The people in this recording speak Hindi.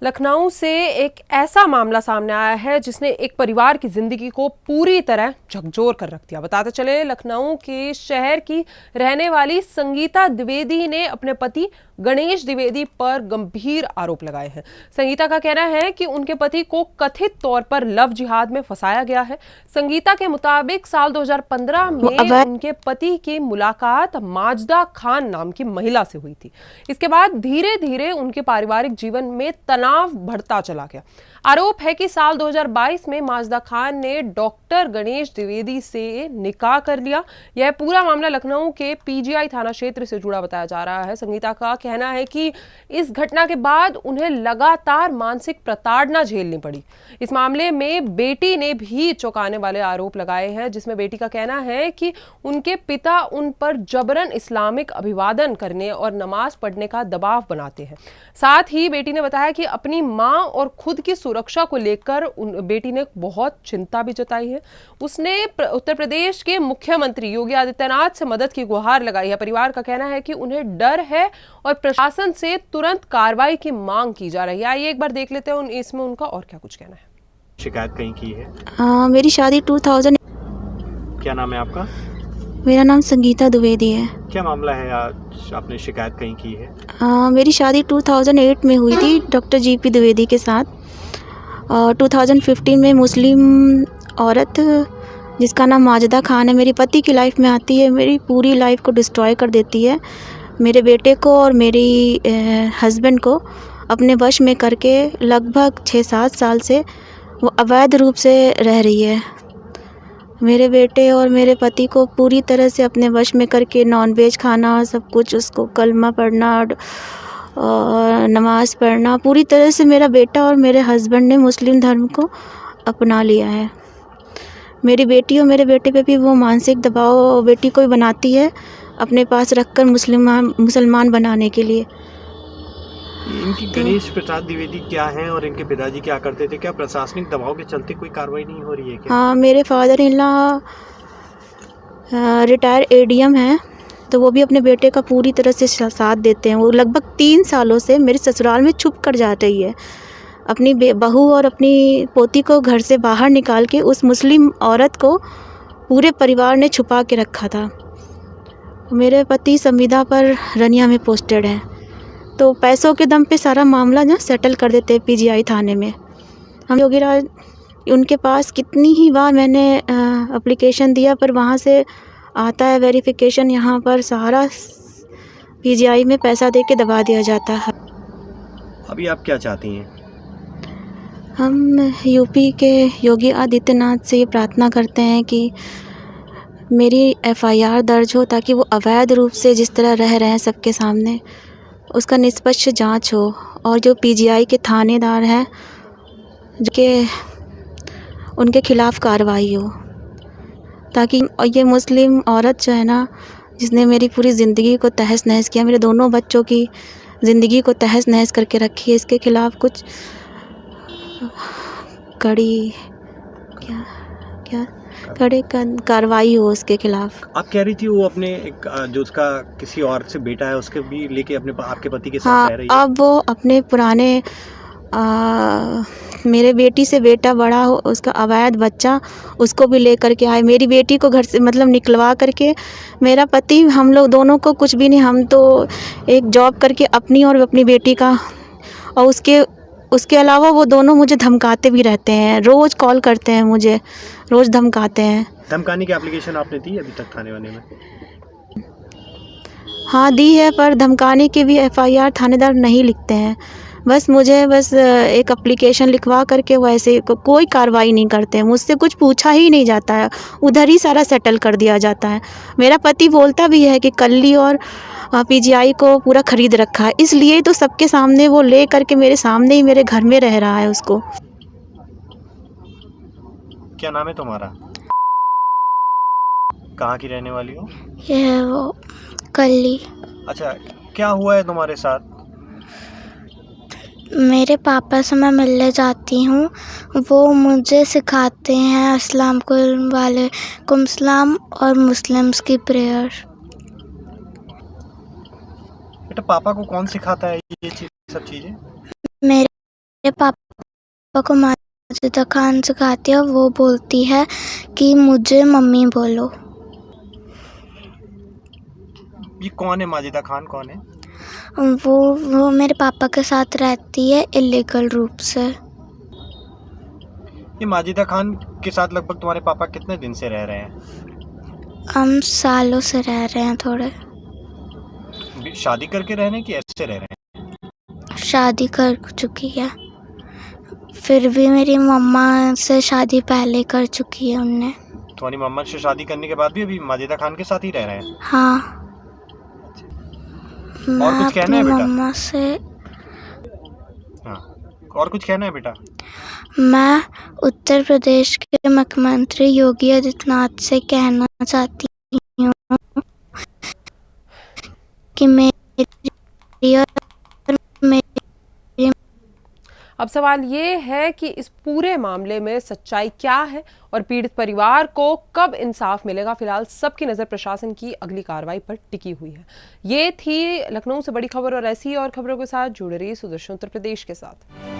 लखनऊ से एक ऐसा मामला सामने आया है जिसने एक परिवार की जिंदगी को पूरी तरह झकझोर कर रख दिया। बताते चले, लखनऊ के शहर की रहने वाली संगीता द्विवेदी ने अपने पति गणेश द्विवेदी पर गंभीर आरोप लगाए हैं। संगीता का कहना है कि उनके पति को कथित तौर पर लव जिहाद में फंसाया गया है। संगीता के मुताबिक साल 2015 में उनके पति की मुलाकात माजदा खान नाम की महिला से हुई थी। इसके बाद धीरे धीरे उनके पारिवारिक जीवन में तनाव बढ़ता चला गया। आरोप है कि साल 2022 में माजदा खान ने डॉक्टर गणेश द्विवेदी से निकाह कर लिया। यह पूरा मामला लखनऊ के पीजीआई थाना क्षेत्र से जुड़ा बताया जा रहा है। संगीता का कहना है कि इस घटना के बाद उन्हें लगातार मानसिक प्रताड़ना झेलनी पड़ी। इस मामले में बेटी ने भी चौंकाने वाले आरोप लगाए हैं, जिसमें बेटी का कहना है कि उनके पिता उन पर जबरन इस्लामिक अभिवादन करने और नमाज पढ़ने का दबाव बनाते हैं। साथ ही बेटी ने बताया कि अपनी मां और खुद की सुरक्षा को लेकर बेटी ने बहुत चिंता भी जताई है। उसने उत्तर प्रदेश के मुख्यमंत्री योगी आदित्यनाथ से मदद की गुहार लगाई है। परिवार का कहना है कि उन्हें डर है और प्रशासन से तुरंत कार्रवाई की मांग की जा रही है। आइए एक बार देख लेते हैं इसमें उनका और क्या कुछ कहना है। शिकायत कहीं की है? मेरी शादी 2000। क्या नाम है आपका? मेरा नाम संगीता द्विवेदी है। क्या मामला है, आज आपने शिकायत कहीं की है? मेरी शादी 2008 में हुई थी डॉक्टर जीपी द्विवेदी के साथ। 2015 में मुस्लिम औरत जिसका नाम माजदा खान है मेरे पति की लाइफ में आती है, मेरी पूरी लाइफ को डिस्ट्रॉय कर देती है। मेरे बेटे को और मेरी हस्बैंड को अपने वश में करके लगभग 6-7 साल से वो अवैध रूप से रह रही है। मेरे बेटे और मेरे पति को पूरी तरह से अपने वश में करके नॉनवेज खाना, सब कुछ, उसको कलमा पढ़ना और नमाज़ पढ़ना, पूरी तरह से मेरा बेटा और मेरे हस्बैंड ने मुस्लिम धर्म को अपना लिया है। मेरी बेटी और मेरे बेटे पे भी वो मानसिक दबाव बेटी को भी बनाती है अपने पास रखकर मुसलमान बनाने के लिए। इनकी गणेश प्रसाद द्विवेदी क्या हैं और इनके पिताजी क्या करते थे? क्या प्रशासनिक दबाव के चलते कोई कार्रवाई नहीं हो रही है क्या? हाँ, मेरे father in law retire ADM हैं, तो वो भी अपने बेटे का पूरी तरह से साथ देते हैं। वो लगभग 3 सालों से मेरे ससुराल में छुप कर जा रही है। अपनी बहू और अपनी पोती को घर से बाहर निकाल के उस मुस्लिम औरत को पूरे परिवार ने छुपा के रखा था। मेरे पति संविदा पर रनिया में पोस्टेड हैं, तो पैसों के दम पे सारा मामला ना सेटल कर देते हैं पीजीआई थाने में। हम योगीराज उनके पास कितनी ही बार मैंने एप्लीकेशन दिया, पर वहाँ से आता है वेरिफिकेशन, यहाँ पर सारा पीजीआई में पैसा दे के दबा दिया जाता है। अभी आप क्या चाहती हैं? हम यूपी के योगी आदित्यनाथ से ये प्रार्थना करते हैं कि मेरी एफआईआर दर्ज हो, ताकि वो अवैध रूप से जिस तरह रह रहे हैं सबके सामने, उसका निष्पक्ष जांच हो और जो पीजीआई के थानेदार हैं के उनके खिलाफ़ कार्रवाई हो, ताकि ये मुस्लिम औरत जो है ना, जिसने मेरी पूरी ज़िंदगी को तहस नहस किया, मेरे दोनों बच्चों की ज़िंदगी को तहस नहस करके रखी है, इसके खिलाफ़ कुछ कड़ी कार्रवाई हो उसके खिलाफ़। आप कह रही थी वो अपने जो उसका किसी और से बेटा है उसके भी लेके अपने आपके पति के साथ हाँ, रह रही है? अब वो अपने पुराने मेरे बेटी से बेटा बड़ा हो, उसका अवैध बच्चा, उसको भी ले करके आए। मेरी बेटी को घर से मतलब निकलवा करके, मेरा पति, हम लोग दोनों को कुछ भी नहीं, हम तो एक जॉब करके अपनी और अपनी बेटी का, और उसके अलावा वो दोनों मुझे धमकाते भी रहते हैं। रोज़ कॉल करते हैं मुझे, रोज़ धमकाते हैं। धमकाने की एप्लीकेशन आपने दी अभी तक थाने वाले में? हाँ, दी है, पर धमकाने की भी एफआईआर थानेदार नहीं लिखते हैं। बस मुझे एक एप्लीकेशन लिखवा करके वो ऐसे कोई कार्रवाई नहीं करते हैं। मुझसे कुछ पूछा ही नहीं जाता है, उधर ही सारा सेटल कर दिया जाता है। मेरा पति बोलता भी है कि कल्ली और पीजीआई को पूरा खरीद रखा है, इसलिए तो सबके सामने वो ले करके मेरे सामने ही मेरे घर में रह रहा है उसको। क्या नाम है तुम्हारा? कहाँ की रहने वाली हो? ये है वो कल्ली। अच्छा, क्या हुआ है तुम्हारे साथ? मेरे पापा से मैं मिलने जाती हूँ, वो मुझे सिखाते हैं अस्सलाम वालेकुम सलाम और मुस्लिम्स की प्रेयर। बेटा, पापा को कौन सिखाता है ये सब चीज़ें? मेरे पापा को माजिदा खान सिखाती है, वो बोलती है कि मुझे मम्मी बोलो। ये कौन है माजिदा खान, कौन है? वो मेरे पापा के साथ रहती है इलीगल रूप से। ये माजिदा खान के साथ लगभग तुम्हारे पापा कितने दिन से रह रहे हैं? हम सालों से रह रहे हैं थोड़े। शादी करके रह रहे हैं कि ऐसे रह रहे हैं? शादी कर चुकी है, फिर भी मेरी मम्मा से शादी पहले कर चुकी है उनने। तुम्हारी मम्मा से शादी करने के बाद भी अभी माजिदा खान के साथ ही रह रहे हैं? हाँ। मैं और कुछ कहना अपनी है बेटा? मम्मा से हाँ, और कुछ कहना है बेटा? मैं उत्तर प्रदेश के मुख्यमंत्री योगी आदित्यनाथ से कहना चाहती हूँ कि मेरी और मेरी अब सवाल ये है कि इस पूरे मामले में सच्चाई क्या है और पीड़ित परिवार को कब इंसाफ मिलेगा। फिलहाल सबकी नज़र प्रशासन की अगली कार्रवाई पर टिकी हुई है। ये थी लखनऊ से बड़ी खबर और ऐसी और खबरों के साथ जुड़ रही सुदर्शन उत्तर प्रदेश के साथ।